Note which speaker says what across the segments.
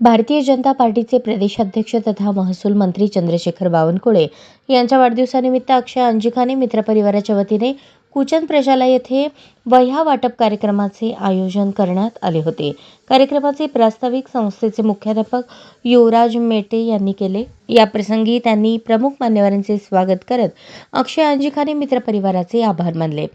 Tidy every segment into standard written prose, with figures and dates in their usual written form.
Speaker 1: भारतीय जनता पार्टीचे प्रदेशाध्यक्ष तथा महसूल मंत्री चंद्रशेखर बावनकुळे यांच्या वाढदिवसानिमित्त अक्षय अंजिखाने मित्रपरिवाराच्या वतीने कुचन प्रशाला येथे वह्या वाटप कार्यक्रमाचे आयोजन करण्यात आले होते। कार्यक्रमाचे प्रास्ताविक संस्थेचे मुख्याध्यापक युवराज मेटे यांनी केले। या प्रसंगी त्यांनी प्रमुख मान्यवरांचे स्वागत करत अक्षय अंजिखाने मित्रपरिवाराचे आभार मानले।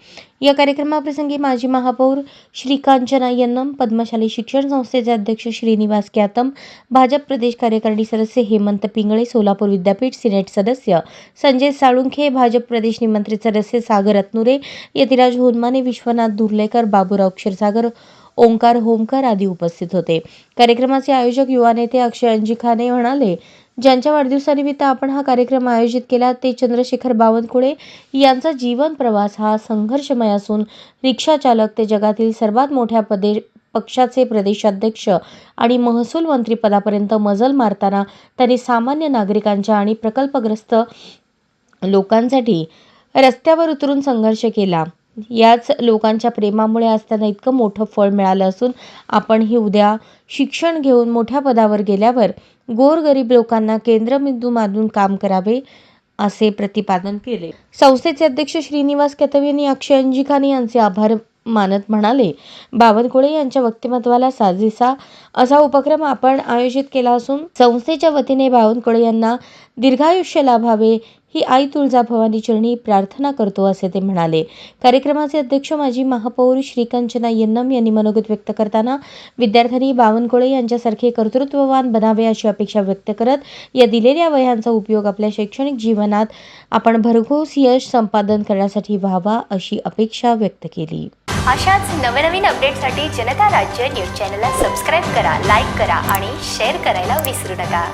Speaker 1: या कार्यक्रमाप्रसंगी माजी महापौर श्रीकांचना यन्नम, पद्मशाली शिक्षण संस्थेचे अध्यक्ष श्रीनिवास क्यातम, भाजप प्रदेश कार्यकारिणी सदस्य हेमंत पिंगळे, सोलापूर विद्यापीठ सिनेट सदस्य संजय साळुंखे, भाजप प्रदेश निमंत्रित सदस्य सागर रत्नुरे, यतिराज होनमाने, विश्वनाथ दुर्लेकर, बाबूराव क्षीरसागर, ओंकार होमकर आदी उपस्थित होते। कार्यक्रमाचे आयोजक युवा नेते अक्षय अंजिखाने म्हणाले, ज्यांच्या वाढदिवसानिमित्त आपण हा कार्यक्रम आयोजित केला ते चंद्रशेखर बावनकुळे यांचा जीवन प्रवास हा संघर्षमय असून रिक्षा चालक ते जगातील सर्वात मोठ्या पक्षाचे प्रदेशाध्यक्ष आणि महसूल मंत्री पदापर्यंत मजल मारताना त्यांनी सामान्य नागरिकांच्या आणि प्रकल्पग्रस्त लोकांसाठी रस्त्यावर उतरून संघर्ष केला। याच लोकांच्या प्रेमामुळे आज त्यांना इतकं मोठं फळ मिळालं असून आपणही उद्या शिक्षण घेऊन मोठ्या पदावर गेल्यावर गोरगरीब लोकांना केंद्रबिंदू मानून काम करावे असे प्रतिपादन केले। संस्थेचे अध्यक्ष श्रीनिवास क्यातम यांनी अक्षय अंजिखाने यांचे आभार मानत म्हणाले, बावनकुळे यांच्या व्यक्तिमत्वाला साजेसा असा उपक्रम आपण आयोजित केला असून संस्थेच्या वतीने बावनकुळे यांना दीर्घायुष्य लाभावे ही आई तुळजाभवानी चरणी प्रार्थना करतो असे ते म्हणाले। कार्यक्रमाचे अध्यक्ष माजी महापौर श्रीकांचना यन्नम यांनी मनोगत व्यक्त करताना विद्यार्थ्यांनी बावनकुळे यांच्यासारखे कर्तृत्ववान बनावे अशी अपेक्षा व्यक्त करत या दिलेल्या वह्यांचा उपयोग आपल्या शैक्षणिक जीवनात आपण भरघोस यश संपादन करण्यासाठी व्हावा अशी अपेक्षा व्यक्त केली।
Speaker 2: अशाच नवनवीन अपडेटसाठी जनता राज्य न्यूज चॅनलला सबस्क्राईब करा, लाईक करा आणि शेअर करायला विसरू नका।